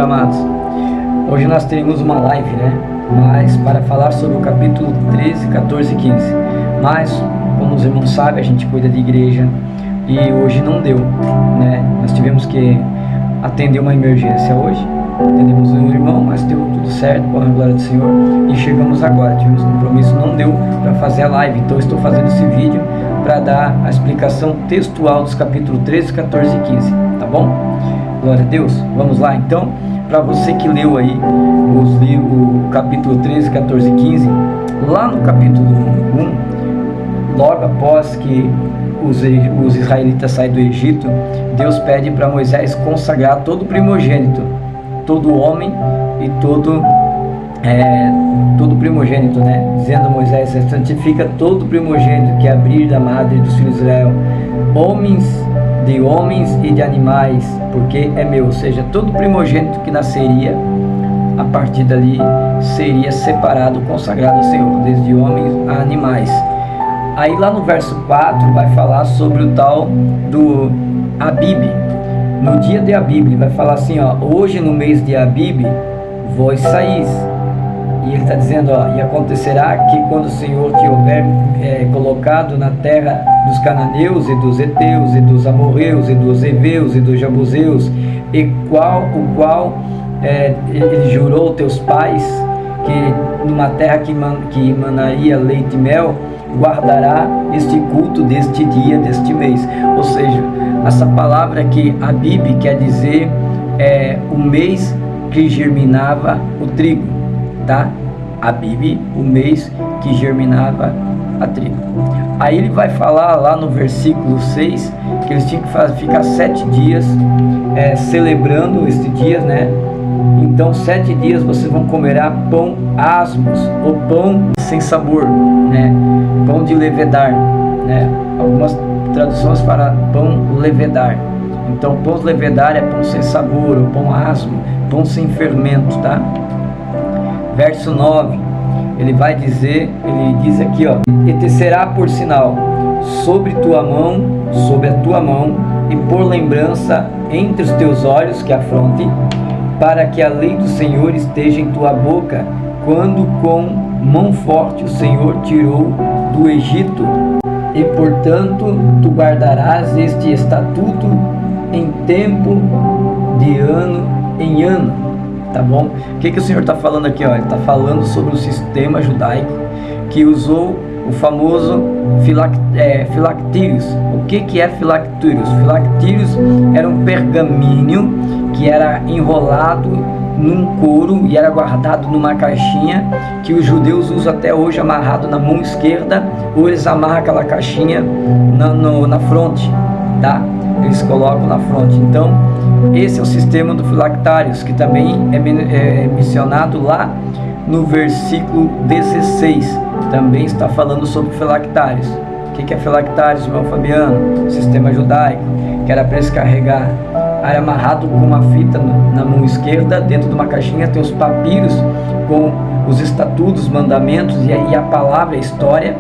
amados. Hoje nós teremos uma live, mas para falar sobre o capítulo 13, 14 e 15. Mas, como os irmãos sabem, a gente cuida de igreja e hoje não deu, Nós tivemos que atender uma emergência hoje. Atendemos um irmão, mas deu tudo certo, com a glória do Senhor. E chegamos agora, tivemos um compromisso, não deu para fazer a live. Então estou fazendo esse vídeo para dar a explicação textual dos capítulos 13, 14 e 15, tá bom? Glória a Deus. Vamos lá então. Para você que leu aí o capítulo 13, 14 e 15, lá no capítulo 1, logo após que os israelitas saem do Egito, Deus pede para Moisés consagrar todo primogênito, todo homem e todo primogênito, dizendo a Moisés: santifica todo primogênito que abrir da madre dos filhos de Israel, de homens e de animais, porque é meu. Ou seja, todo primogênito que nasceria, a partir dali seria separado, consagrado ao Senhor, desde homens a animais. Aí lá no verso 4 vai falar sobre o tal do Abib. No dia de Abib, ele vai falar assim, hoje no mês de Abib, vós saís. E ele está dizendo, e acontecerá que quando o Senhor te houver colocado na terra dos cananeus e dos heteus e dos amorreus e dos heveus e dos jebuseus, o qual ele jurou teus pais, que numa terra que emanaria leite e mel, guardará este culto deste dia, deste mês. Ou seja, essa palavra aqui, Abib, quer dizer o mês que germinava o trigo, tá? Abib, o mês que germinava a trigo. Aí ele vai falar lá no versículo 6 que eles tinham que ficar 7 dias celebrando estes dias, Então 7 dias vocês vão comer pão asmos, ou pão sem sabor, pão de levedar, Algumas traduções falam pão levedar. Então pão de levedar é pão sem sabor, ou pão asmo, pão sem fermento, tá? Verso 9, ele diz aqui, e te será por sinal sobre a tua mão, e por lembrança entre os teus olhos, que afronte, para que a lei do Senhor esteja em tua boca, quando com mão forte o Senhor tirou do Egito. E portanto tu guardarás este estatuto em tempo, de ano em ano. Tá bom? O que o Senhor está falando aqui? Ele está falando sobre o sistema judaico que usou o famoso filactírios. O que é filactírios? Filactírios era um pergaminho que era enrolado num couro e era guardado numa caixinha que os judeus usam até hoje, amarrado na mão esquerda, ou eles amarram aquela caixinha na fronte, tá? Eles colocam na fronte. Então esse é o sistema do filactários, que também é mencionado lá no versículo 16. Também está falando sobre filactários. O que é filactários, irmão Fabiano? Sistema judaico, que era para eles carregar. Era amarrado com uma fita na mão esquerda, dentro de uma caixinha tem os papiros com os estatutos, os mandamentos e a palavra, a história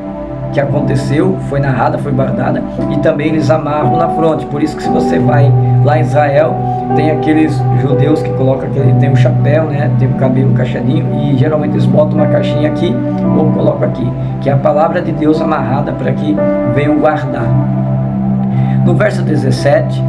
que aconteceu, foi narrada, foi guardada, e também eles amarram na fronte. Por isso que se você vai lá em Israel, tem aqueles judeus que colocam tem um chapéu, tem o cabelo cacheadinho, e geralmente eles botam uma caixinha aqui ou colocam aqui, que é a palavra de Deus amarrada para que venham guardar. No verso 17,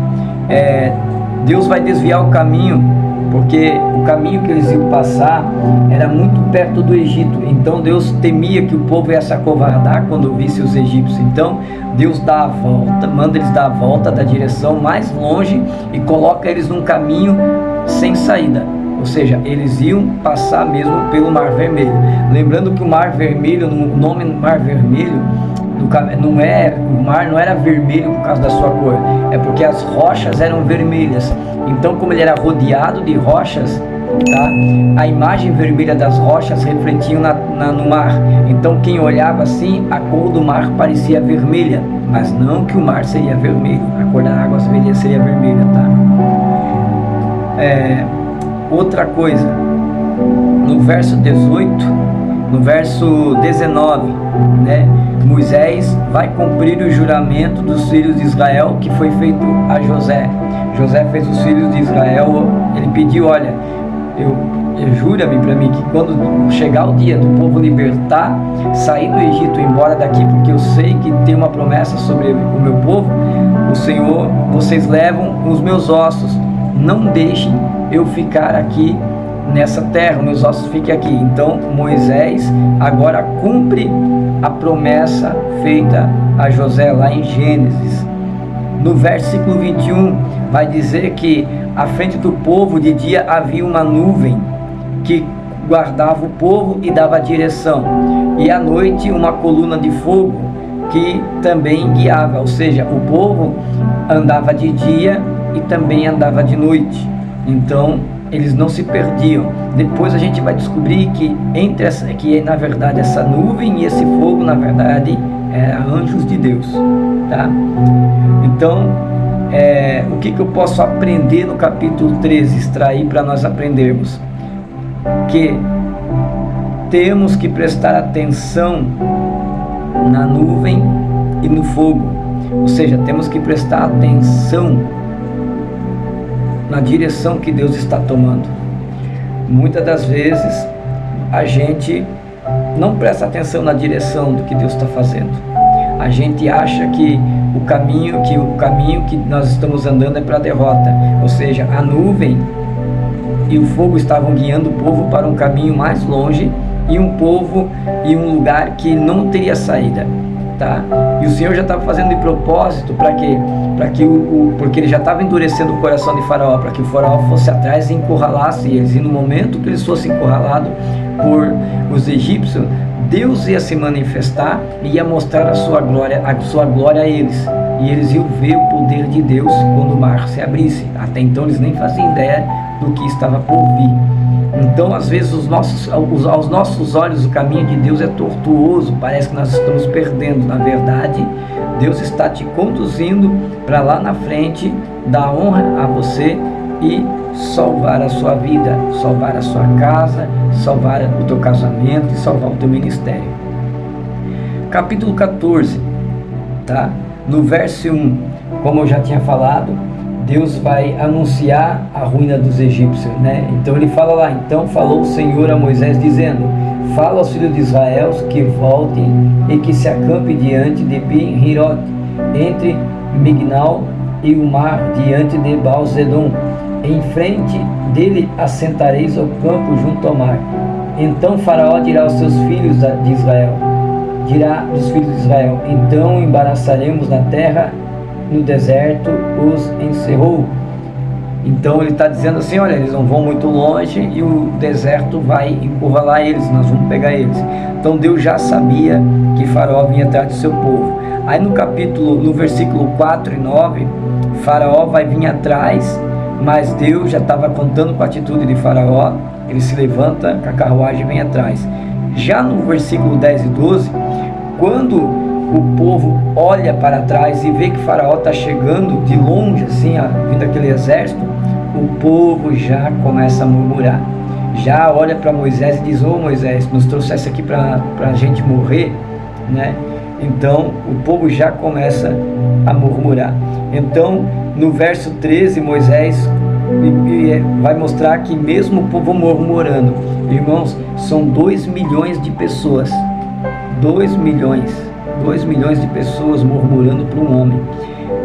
Deus vai desviar o caminho, porque o caminho que eles iam passar era muito perto do Egito. Então Deus temia que o povo ia se acovardar quando visse os egípcios. Então Deus dá a volta, manda eles dar a volta da direção mais longe e coloca eles num caminho sem saída. Ou seja, eles iam passar mesmo pelo Mar Vermelho. Lembrando que o Mar Vermelho, o nome Mar Vermelho, o mar não era vermelho por causa da sua cor, é porque as rochas eram vermelhas. Então, como ele era rodeado de rochas, tá? A imagem vermelha das rochas refletia no mar. Então quem olhava assim, a cor do mar parecia vermelha, mas não que o mar seria vermelho, a cor da água seria vermelha, tá? Outra coisa, no verso 18, no verso 19, Moisés vai cumprir o juramento dos filhos de Israel que foi feito a José. José fez os filhos de Israel, ele pediu, olha, Jura-me para mim que quando chegar o dia do povo libertar, sair do Egito, ir embora daqui, porque eu sei que tem uma promessa sobre o meu povo, o Senhor, vocês levam os meus ossos, não deixem eu ficar aqui nessa terra, meus ossos fiquem aqui. Então Moisés agora cumpre a promessa feita a José lá em Gênesis. No versículo 21 vai dizer que à frente do povo de dia havia uma nuvem que guardava o povo e dava direção, e à noite uma coluna de fogo que também guiava, ou seja, o povo andava de dia e também andava de noite, então eles não se perdiam. Depois a gente vai descobrir que que na verdade essa nuvem e esse fogo na verdade eram anjos de Deus, tá? Então o que eu posso aprender no capítulo 13, extrair para nós aprendermos? Que temos que prestar atenção na nuvem e no fogo, ou seja, temos que prestar atenção na direção que Deus está tomando. Muitas das vezes a gente não presta atenção na direção do que Deus está fazendo. A gente acha que o caminho que nós estamos andando é para a derrota, ou seja, a nuvem e o fogo estavam guiando o povo para um caminho mais longe e um lugar que não teria saída, tá? E o Senhor já estava fazendo de propósito para quê? Porque ele já estava endurecendo o coração de Faraó, para que o Faraó fosse atrás e encurralasse eles, e no momento que eles fossem encurralados por os egípcios, Deus ia se manifestar e ia mostrar a sua glória a eles, e eles iam ver o poder de Deus quando o mar se abrisse. Até então eles nem faziam ideia do que estava por vir. Então às vezes aos nossos olhos o caminho de Deus é tortuoso, parece que nós estamos perdendo. Na verdade, Deus está te conduzindo para lá na frente, dar honra a você e salvar a sua vida, salvar a sua casa, salvar o teu casamento e salvar o teu ministério. Capítulo 14, tá? No verso 1, como eu já tinha falado, Deus vai anunciar a ruína dos egípcios, né? Então ele fala lá: então falou o Senhor a Moisés dizendo, fala aos filhos de Israel que voltem e que se acampe diante de Pi-Hirot, entre Mignal e o mar, diante de Baal-Zedom. Em frente dele assentareis o campo junto ao mar. Então Faraó dirá aos seus filhos de Israel, dirá dos filhos de Israel, então embaraçaremos na terra, no deserto os encerrou. Então ele está dizendo assim: olha, eles não vão muito longe e o deserto vai encurralar eles, nós vamos pegar eles. Então Deus já sabia que Faraó vinha atrás do seu povo. Aí no versículo 4 e 9, Faraó vai vir atrás, mas Deus já estava contando com a atitude de Faraó. Ele se levanta com a carruagem e vem atrás. Já no versículo 10 e 12, quando o povo olha para trás e vê que Faraó está chegando de longe, assim, vindo aquele exército, o povo já começa a murmurar. Já olha para Moisés e diz: ô Moisés, nos trouxesse aqui para a gente morrer, né? Então o povo já começa a murmurar. Então no verso 13, Moisés vai mostrar que mesmo o povo murmurando, irmãos, são 2 milhões de pessoas, 2 milhões de pessoas murmurando para um homem.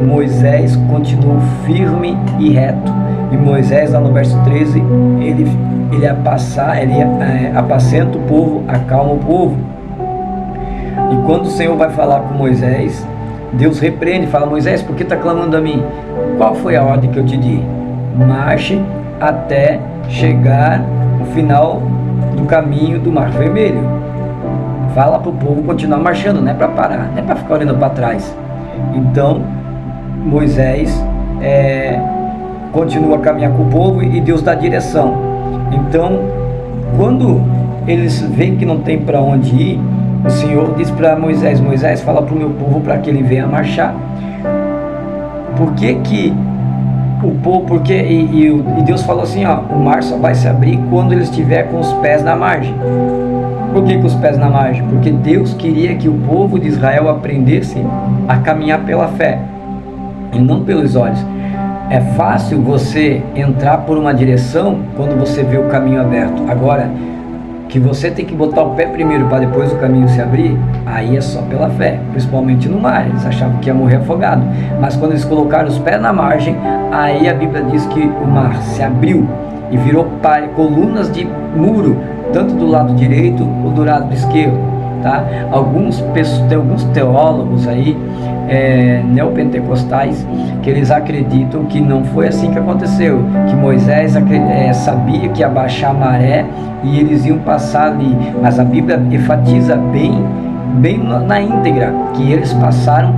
Moisés continuou firme e reto, e Moisés lá no verso 13, ele apacenta o povo, acalma o povo. E quando o Senhor vai falar com Moisés, Deus repreende, fala: Moisés, por que está clamando a mim? Qual foi a ordem que eu te dei? Marche até chegar no final do caminho do Mar Vermelho. Fala para o povo continuar marchando, não é para parar, não é para ficar olhando para trás. Então Moisés continua a caminhar com o povo e Deus dá direção. Então quando eles veem que não tem para onde ir, o Senhor diz para Moisés: Moisés, fala para o meu povo para que ele venha marchar. Por que que o povo, e Deus falou assim: ó, o mar só vai se abrir quando ele estiver com os pés na margem. Por que com os pés na margem? Porque Deus queria que o povo de Israel aprendesse a caminhar pela fé e não pelos olhos. É fácil você entrar por uma direção quando você vê o caminho aberto. Agora, que você tem que botar o pé primeiro para depois o caminho se abrir, aí é só pela fé, principalmente no mar. Eles achavam que ia morrer afogado, mas quando eles colocaram os pés na margem, aí a Bíblia diz que o mar se abriu e virou colunas de muro, tanto do lado direito ou do lado esquerdo, tá? Tem alguns teólogos aí, neopentecostais, que eles acreditam que não foi assim que aconteceu, que Moisés sabia que ia baixar a maré e eles iam passar ali, mas a Bíblia enfatiza bem na íntegra, que eles passaram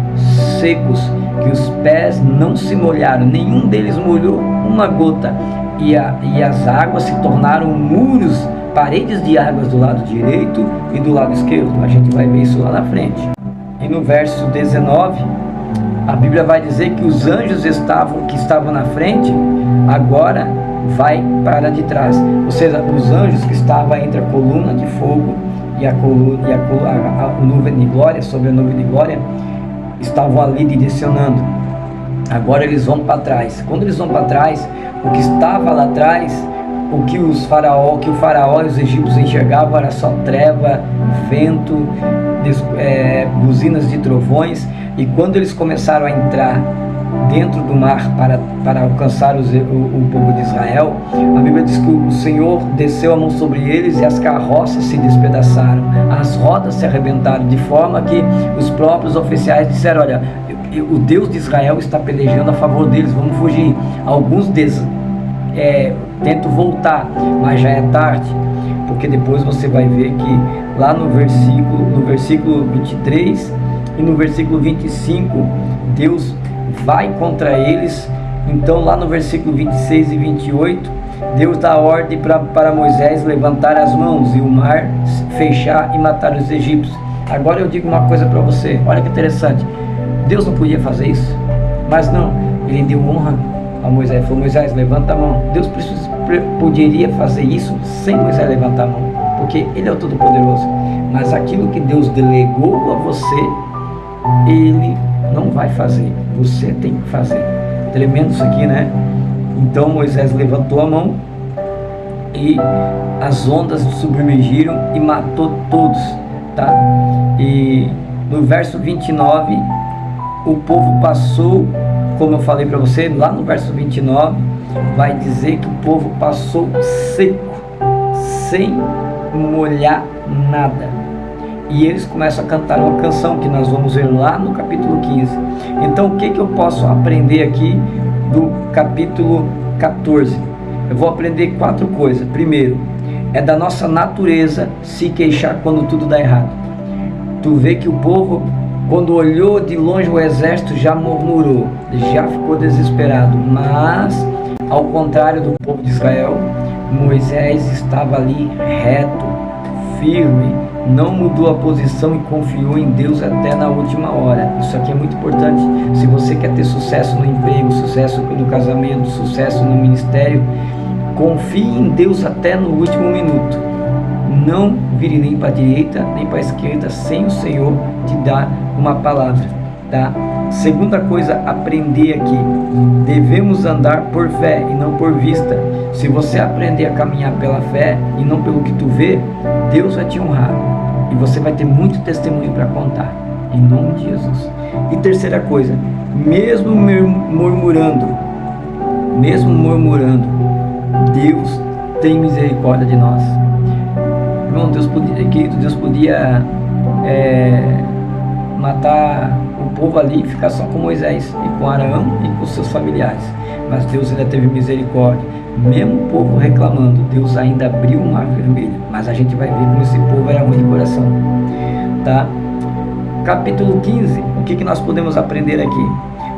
secos, que os pés não se molharam, nenhum deles molhou uma gota, e as águas se tornaram muros, paredes de águas do lado direito e do lado esquerdo. A gente vai ver isso lá na frente. E no verso 19, a Bíblia vai dizer que os anjos que estavam na frente, agora vai para de trás. Ou seja, os anjos que estavam entre a coluna de fogo e a nuvem de glória, sobre a nuvem de glória, estavam ali direcionando. Agora eles vão para trás. Quando eles vão para trás, o que estava lá atrás, o que o faraó e os egípcios enxergavam era só treva, vento, buzinas de trovões. E quando eles começaram a entrar dentro do mar para alcançar o povo de Israel, a Bíblia diz que o Senhor desceu a mão sobre eles e as carroças se despedaçaram, as rodas se arrebentaram, de forma que os próprios oficiais disseram: olha, o Deus de Israel está pelejando a favor deles, vamos fugir. Alguns tentam voltar, mas já é tarde, porque depois você vai ver que lá no versículo 23 e no versículo 25, Deus vai contra eles. Então lá no versículo 26 e 28, Deus dá ordem para Moisés levantar as mãos e o mar fechar e matar os egípcios. Agora eu digo uma coisa para você, olha que interessante, Deus não podia fazer isso, mas não, ele deu honra a Moisés, falou: Moisés, levanta a mão. Deus poderia fazer isso sem Moisés levantar a mão, porque ele é o Todo-Poderoso, mas aquilo que Deus delegou a você, ele não vai fazer, você tem que fazer. Tremendo isso aqui, né? Então Moisés levantou a mão e as ondas submergiram e matou todos, tá? E no verso 29, o povo passou, como eu falei para você, lá no verso 29, vai dizer que o povo passou seco, sem molhar nada. E eles começam a cantar uma canção que nós vamos ver lá no capítulo 15. Então, o que eu posso aprender aqui do capítulo 14? Eu vou aprender 4 coisas. Primeiro, é da nossa natureza se queixar quando tudo dá errado. Tu vê que o povo, quando olhou de longe o exército, já murmurou, já ficou desesperado. Mas, ao contrário do povo de Israel, Moisés estava ali reto, firme, não mudou a posição e confiou em Deus até na última hora. Isso aqui é muito importante. Se você quer ter sucesso no emprego, sucesso no casamento, sucesso no ministério, confie em Deus até no último minuto. Não vire nem para a direita nem para a esquerda sem o Senhor te dar uma palavra, tá? Segunda coisa, aprender aqui: devemos andar por fé e não por vista. Se você aprender a caminhar pela fé e não pelo que tu vê, Deus vai te honrar e você vai ter muito testemunho para contar, em nome de Jesus. E terceira coisa, mesmo murmurando, Deus tem misericórdia de nós. Irmão, Deus podia matar o povo ali e ficar só com Moisés e com Arão e com seus familiares, mas Deus ainda teve misericórdia. Mesmo o povo reclamando, Deus ainda abriu o mar vermelho. Mas a gente vai ver como esse povo era ruim de coração, tá? Capítulo 15, o que nós podemos aprender aqui?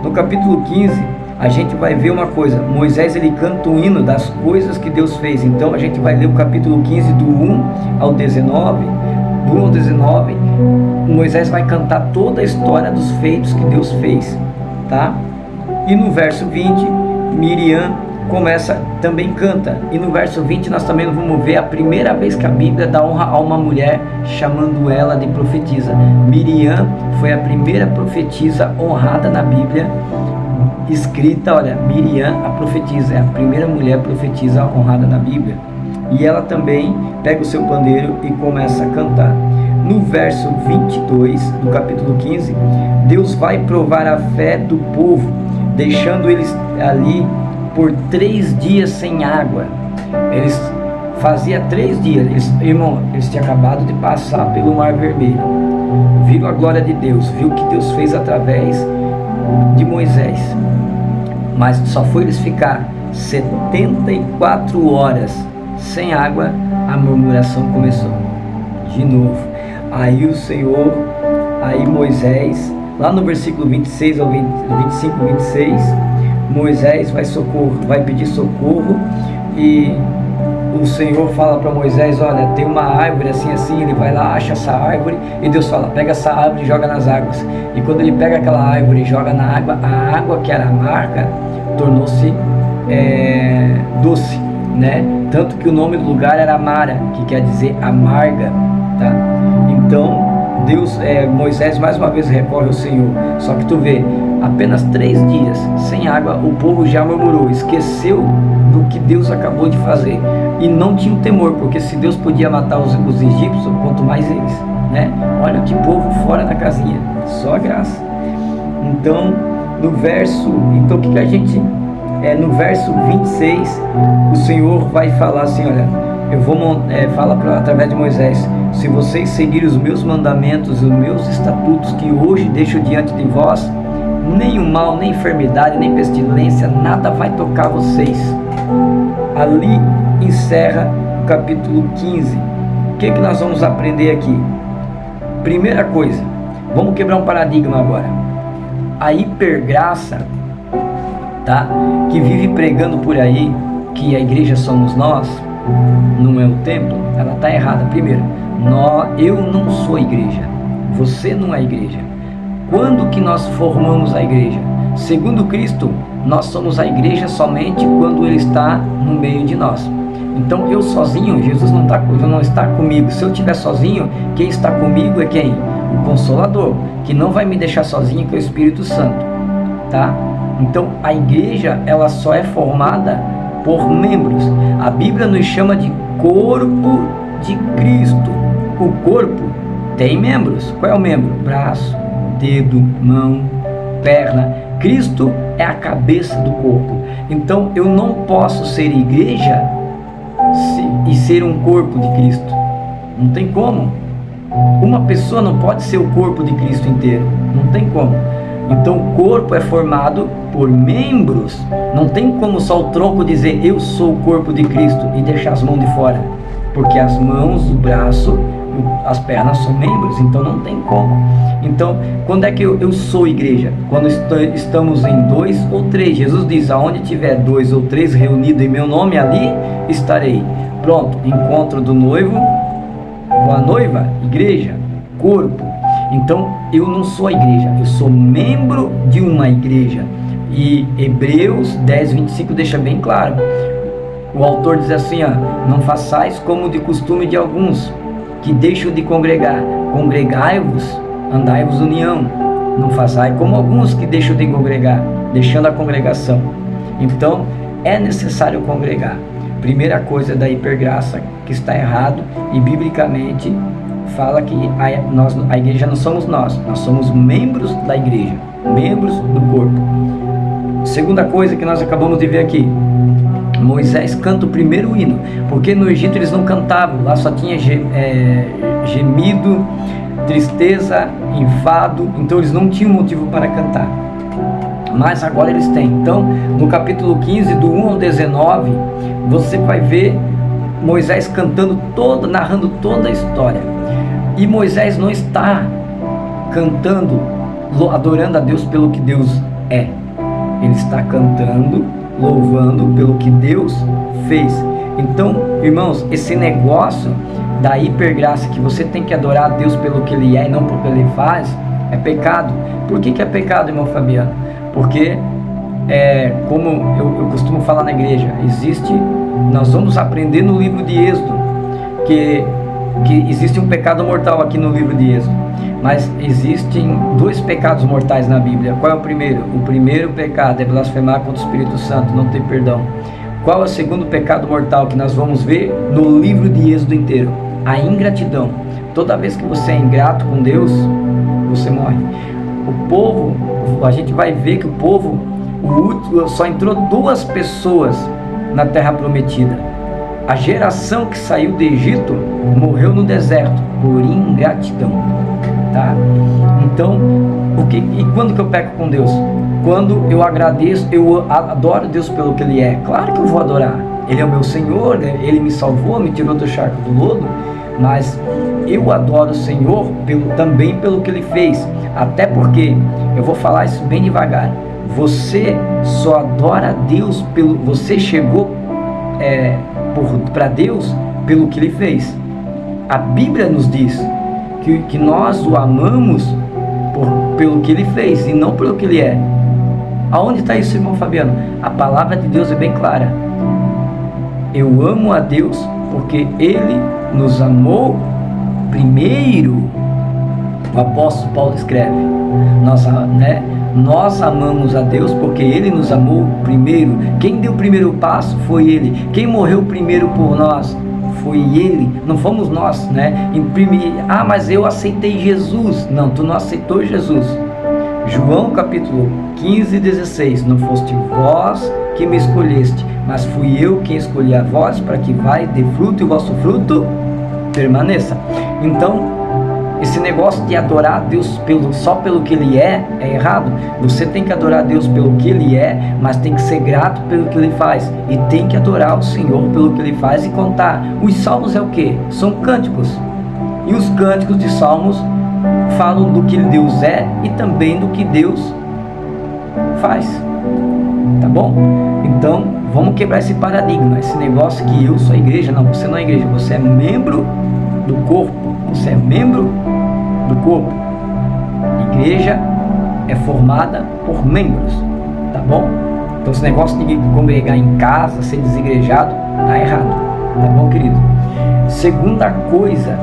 No capítulo 15, a gente vai ver uma coisa: Moisés, ele canta o hino das coisas que Deus fez. Então a gente vai ler o capítulo 15 do 1 ao 19. Do 1 ao 19, Moisés vai cantar toda a história dos feitos que Deus fez, tá? E no verso 20, Miriam também canta. E no verso 20 nós também vamos ver a primeira vez que a Bíblia dá honra a uma mulher, chamando ela de profetisa. Miriam foi a primeira profetisa honrada na Bíblia escrita, olha, Miriam, a profetisa, é a primeira mulher profetisa honrada na Bíblia. E ela também pega o seu pandeiro e começa a cantar. No verso 22 do capítulo 15, Deus vai provar a fé do povo, deixando eles ali por 3 dias sem água. Eles faziam 3 dias, eles tinham acabado de passar pelo Mar Vermelho, viram a glória de Deus, viu o que Deus fez através de Moisés, mas só foi eles ficar 74 horas sem água, a murmuração começou de novo. Aí o Senhor, aí Moisés, lá no versículo 26 ao 25, 26, Moisés vai pedir socorro, e o Senhor fala para Moisés, olha, tem uma árvore assim, assim, ele vai lá, acha essa árvore, e Deus fala, pega essa árvore e joga nas águas. E quando ele pega aquela árvore e joga na água, a água que era amarga, tornou-se doce, né? Tanto que o nome do lugar era Mara, que quer dizer amarga, tá? Então, Moisés mais uma vez recorre ao Senhor, só que tu vê, apenas 3 dias sem água, o povo já murmurou, esqueceu do que Deus acabou de fazer, e não tinha temor, porque se Deus podia matar os egípcios, quanto mais eles, né? Olha que povo fora da casinha, só graça. Então, no verso 26, o Senhor vai falar assim, olha, eu vou fala através de Moisés, se vocês seguirem os meus mandamentos, os meus estatutos que hoje deixo diante de vós, nenhum mal, nem enfermidade, nem pestilência, nada vai tocar vocês. Ali encerra o capítulo 15. O que nós vamos aprender aqui? Primeira coisa, vamos quebrar um paradigma agora. A hipergraça, tá? Que vive pregando por aí que a igreja somos nós, não é o templo, ela está errada. Primeiro, eu não sou a igreja, você não é a igreja. Quando que nós formamos a igreja? Segundo Cristo, nós somos a igreja somente quando Ele está no meio de nós. Então eu sozinho, Jesus não está comigo. Se eu estiver sozinho, quem está comigo é quem? O Consolador, que não vai me deixar sozinho, que é o Espírito Santo, tá? Então a igreja, ela só é formada por membros. A Bíblia nos chama de corpo de Cristo. O corpo tem membros. Qual é o membro? Braço, dedo, mão, perna. Cristo é a cabeça do corpo. Então eu não posso ser igreja e ser um corpo de Cristo. Não tem como. Uma pessoa não pode ser o corpo de Cristo inteiro. Não tem como. Então o corpo é formado por membros. Não tem como só o tronco dizer eu sou o corpo de Cristo e deixar as mãos de fora, porque as mãos, o braço, as pernas são membros, então não tem como. Então, quando é que eu sou igreja? Quando estamos em 2 ou 3. Jesus diz, aonde tiver 2 ou 3 reunidos em meu nome, ali estarei. Pronto, encontro do noivo com a noiva, igreja, corpo. Então, eu não sou a igreja, eu sou membro de uma igreja. E Hebreus 10, 25 deixa bem claro. O autor diz assim, não façais como de costume de alguns, que deixam de congregar. Congregai-vos, andai-vos união. Não façais como alguns que deixam de congregar, deixando a congregação. Então, é necessário congregar. Primeira coisa da hipergraça que está errado, e biblicamente fala que a igreja não somos nós somos membros da igreja, membros do corpo. Segunda coisa que nós acabamos de ver aqui, Moisés canta o primeiro hino, porque no Egito eles não cantavam, lá só tinha gemido, tristeza, enfado, então eles não tinham motivo para cantar, mas agora eles têm. Então no capítulo 15, do 1 ao 19, você vai ver Moisés cantando narrando toda a história, e Moisés não está cantando, adorando a Deus pelo que Deus é, ele está cantando, louvando pelo que Deus fez. Então, irmãos, esse negócio da hipergraça, que você tem que adorar a Deus pelo que Ele é e não pelo que Ele faz, é pecado. Por que é pecado, irmão Fabiano? Porque, como eu costumo falar na igreja, nós vamos aprender no livro de Êxodo, que existe um pecado mortal aqui no livro de Êxodo. Mas existem 2 pecados mortais na Bíblia. Qual é o primeiro? O primeiro pecado é blasfemar contra o Espírito Santo, não ter perdão. Qual é o segundo pecado mortal que nós vamos ver no livro de Êxodo inteiro? A ingratidão. Toda vez que você é ingrato com Deus, você morre. O povo, a gente vai ver que o povo, só entrou 2 pessoas na terra prometida. A geração que saiu do Egito morreu no deserto por ingratidão, tá? Então, e quando que eu peco com Deus? Quando eu agradeço, eu adoro Deus pelo que Ele é. Claro que eu vou adorar. Ele é o meu Senhor, Ele me salvou, me tirou do charco do lodo, mas eu adoro o Senhor também pelo que Ele fez. Até porque, eu vou falar isso bem devagar, você só adora a Deus você chegou para Deus pelo que Ele fez. A Bíblia nos diz que nós o amamos pelo que Ele fez e não pelo que Ele é. Aonde está isso, irmão Fabiano? A palavra de Deus é bem clara. Eu amo a Deus porque Ele nos amou primeiro. O apóstolo Paulo escreve, nós amamos a Deus porque Ele nos amou primeiro. Quem deu o primeiro passo foi Ele. Quem morreu primeiro por nós foi Ele, não fomos nós, né? Mas eu aceitei Jesus. Não, tu não aceitou Jesus. João capítulo 15, 16, não foste vós que me escolheste, mas fui eu quem escolhi a vós, para que vai dê fruto e o vosso fruto permaneça. Então, esse negócio de adorar a Deus só pelo que Ele é errado. Você tem que adorar a Deus pelo que Ele é, mas tem que ser grato pelo que Ele faz, e tem que adorar o Senhor pelo que Ele faz e contar. Os salmos é o que? São cânticos, e os cânticos de salmos falam do que Deus é e também do que Deus faz, tá bom? Então vamos quebrar esse paradigma, esse negócio que eu sou a igreja. Não, você não é igreja, você é membro do corpo. Você é membro do corpo. Igreja é formada por membros, tá bom? Então esse negócio de congregar em casa, ser desigrejado, tá errado, tá bom, querido? Segunda coisa,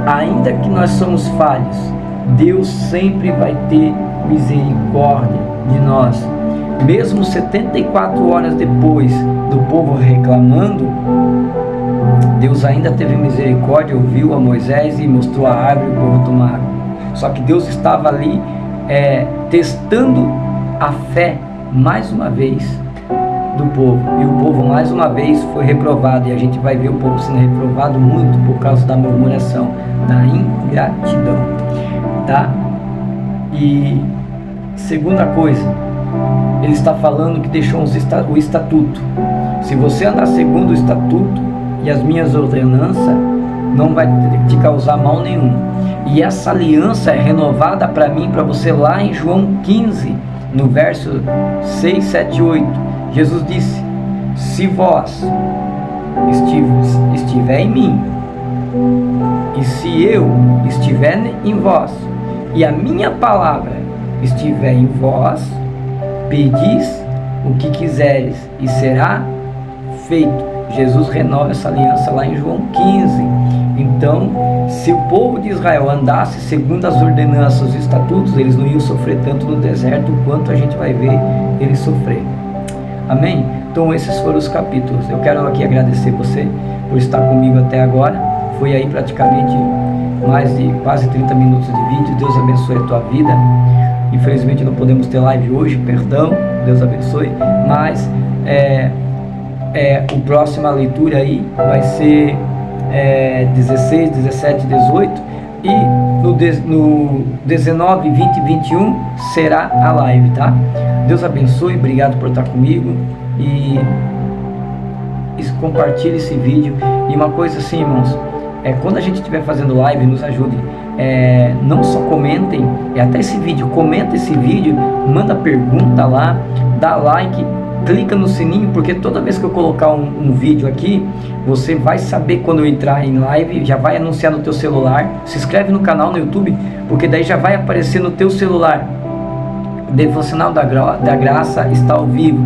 ainda que nós somos falhos, Deus sempre vai ter misericórdia de nós. Mesmo 74 horas depois do povo reclamando, Deus ainda teve misericórdia, ouviu a Moisés e mostrou a árvore para o povo tomar água. Só que Deus estava ali testando a fé mais uma vez do povo, e o povo mais uma vez foi reprovado, e a gente vai ver o povo sendo reprovado muito por causa da murmuração, da ingratidão, tá? E segunda coisa, ele está falando que deixou o estatuto. Se você andar segundo o estatuto e as minhas ordenanças, não vai te causar mal nenhum. E essa aliança é renovada para mim, para você, lá em João 15, no verso 6, 7 e 8. Jesus disse: se vós estiver em mim, e se eu estiver em vós, e a minha palavra estiver em vós, pedis o que quiseres e será feito. Jesus renova essa aliança lá em João 15. Então, se o povo de Israel andasse segundo as ordenanças e estatutos, eles não iam sofrer tanto no deserto quanto a gente vai ver eles sofrer. Amém? Então esses foram os capítulos. Eu quero aqui agradecer você por estar comigo até agora. Foi aí praticamente mais de quase 30 minutos de vídeo. Deus abençoe a tua vida. Infelizmente não podemos ter live hoje, perdão, Deus abençoe. Mas o próxima leitura aí vai ser 16, 17, 18, e no 19, 20 e 21 será a live, tá? Deus abençoe, obrigado por estar comigo, e compartilhe esse vídeo. E uma coisa assim, irmãos, quando a gente estiver fazendo live, nos ajude, não só comentem, até esse vídeo, comenta esse vídeo, manda pergunta lá, dá like, clica no sininho, porque toda vez que eu colocar um vídeo aqui, você vai saber quando eu entrar em live, já vai anunciar no teu celular. Se inscreve no canal no YouTube, porque daí já vai aparecer no teu celular: Devocional da Graça está ao vivo.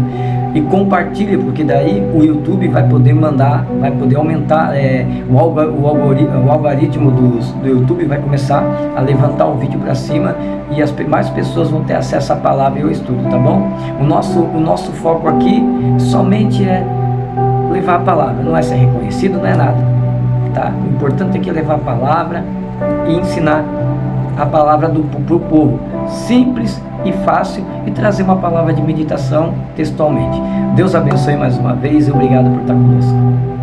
e compartilhe, porque daí o YouTube vai poder mandar, vai poder aumentar, o algoritmo do YouTube vai começar a levantar o vídeo para cima e mais pessoas vão ter acesso à palavra e ao estudo, tá bom? O nosso foco aqui somente é levar a palavra, não é ser reconhecido, não é nada, tá? O importante aqui é levar a palavra e ensinar a palavra pro povo, simples e fácil, e trazer uma palavra de meditação textualmente. Deus abençoe mais uma vez e obrigado por estar conosco.